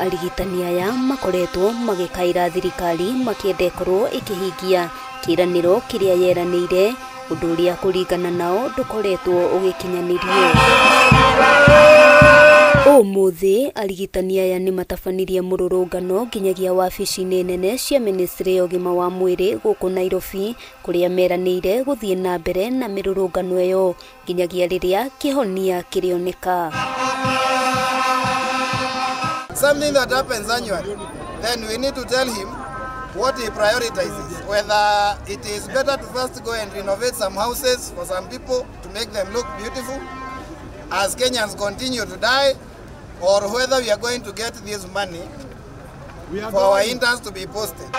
arigitani aya makoretwo magikaira thirikari makiende korwo ikihingia kiraniro kiria yeranire undu uria kuringana nao ndukoretwo ugikinyanirio. Umuthi arigitani aya ni matabanirie mururungano nginyagia wabici-ini nene cia ministry ya ugima wa mwiri guku Nairobi kuria meranire guthie na mbere na mirurungano iyo nginyagia riria kihonia kirioneka. Something that happens annually, then we need to tell him what he prioritizes, whether it is better to first go and renovate some houses for some people to make them look beautiful as Kenyans continue to die, or whether we are going to get this money for our interns to be posted.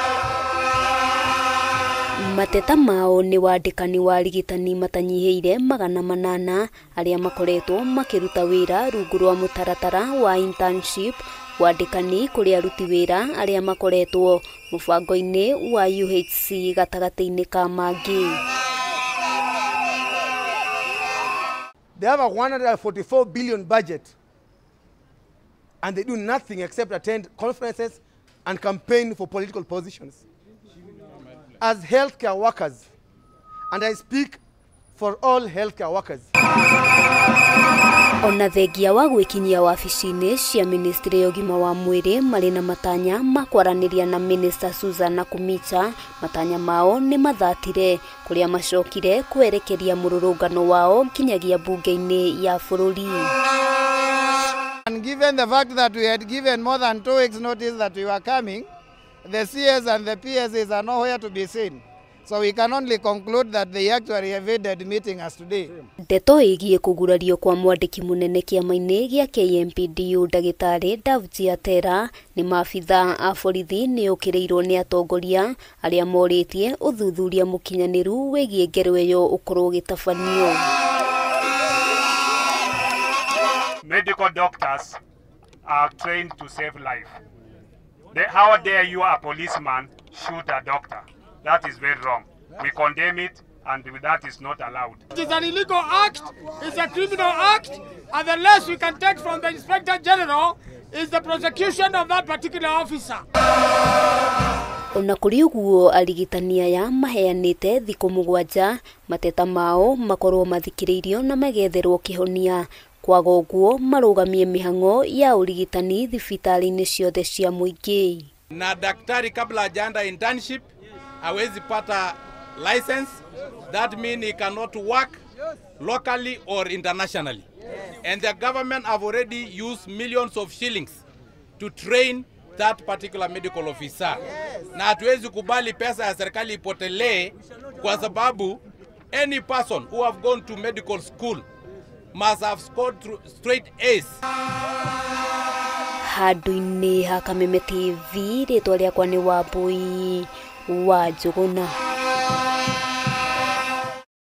Mateta mao ni wandikani wa arigitani matanyiheire 800 aria makoretwo makiruta wira rungu rwa mutaratara wa internship wandikani kuri aruti wira aria makoretwo mubango-ini wa UHC gatagati-ini ka mangi. They have a 144 billion budget and they do nothing except attend conferences and campaign for political positions. As healthcare workers, and I speak for all healthcare workers. Ona thengia wa gwikinyia wabici-ini cia ministry ya ugima wa mwiri mari na matanya makwaraniria na minister Susan Nakhumicha, matanya mao ni mathatire kuria macokire kwerekeria mururungano wao nginyagia bunge-ini ya bururi. And given the fact that we had given more than 2 weeks notice that we were coming, the CS and the PSs are nowhere to be seen. So we can only conclude that they actually evaded meeting us today. Ndeto igie kugurario kwa mwandiki munene kiama-ini gia KMPDU Ndagitari Davji Atera ni maabitha a borithi ni ukireirwo ni atongoria aria moritie uthuthuria mukinyaniru wigie ngero iyo ukorwo gitabanio. Medical doctors are trained to save life. How dare you, a policeman, shoot a doctor? That is very wrong. We condemn it, and that is not allowed. It is an illegal act, it's a criminal act, and the less we can take from the Inspector General is the prosecution of that particular officer. Ona kuri uguo arigitani aya maheanite thiku 7 mateta mao makorwo mathikiriirio na magetherwo kihonia. Kwaga uguo marugamie mihang'o ya urigitani thibitari-ini ciothe cia muingi. Na daktari kabla hajaenda internship hawezi pata license. That means he cannot work locally or internationally. And the government have already used millions of shillings to train that particular medical officer. Na hatuwezi kubali pesa ya serikali ipotelee kwa sababu any person who have gone to medical school must have scored straight A's. Handu-ini ha Kameme TV ritwa riakwa ni Wambui wa Njuguna.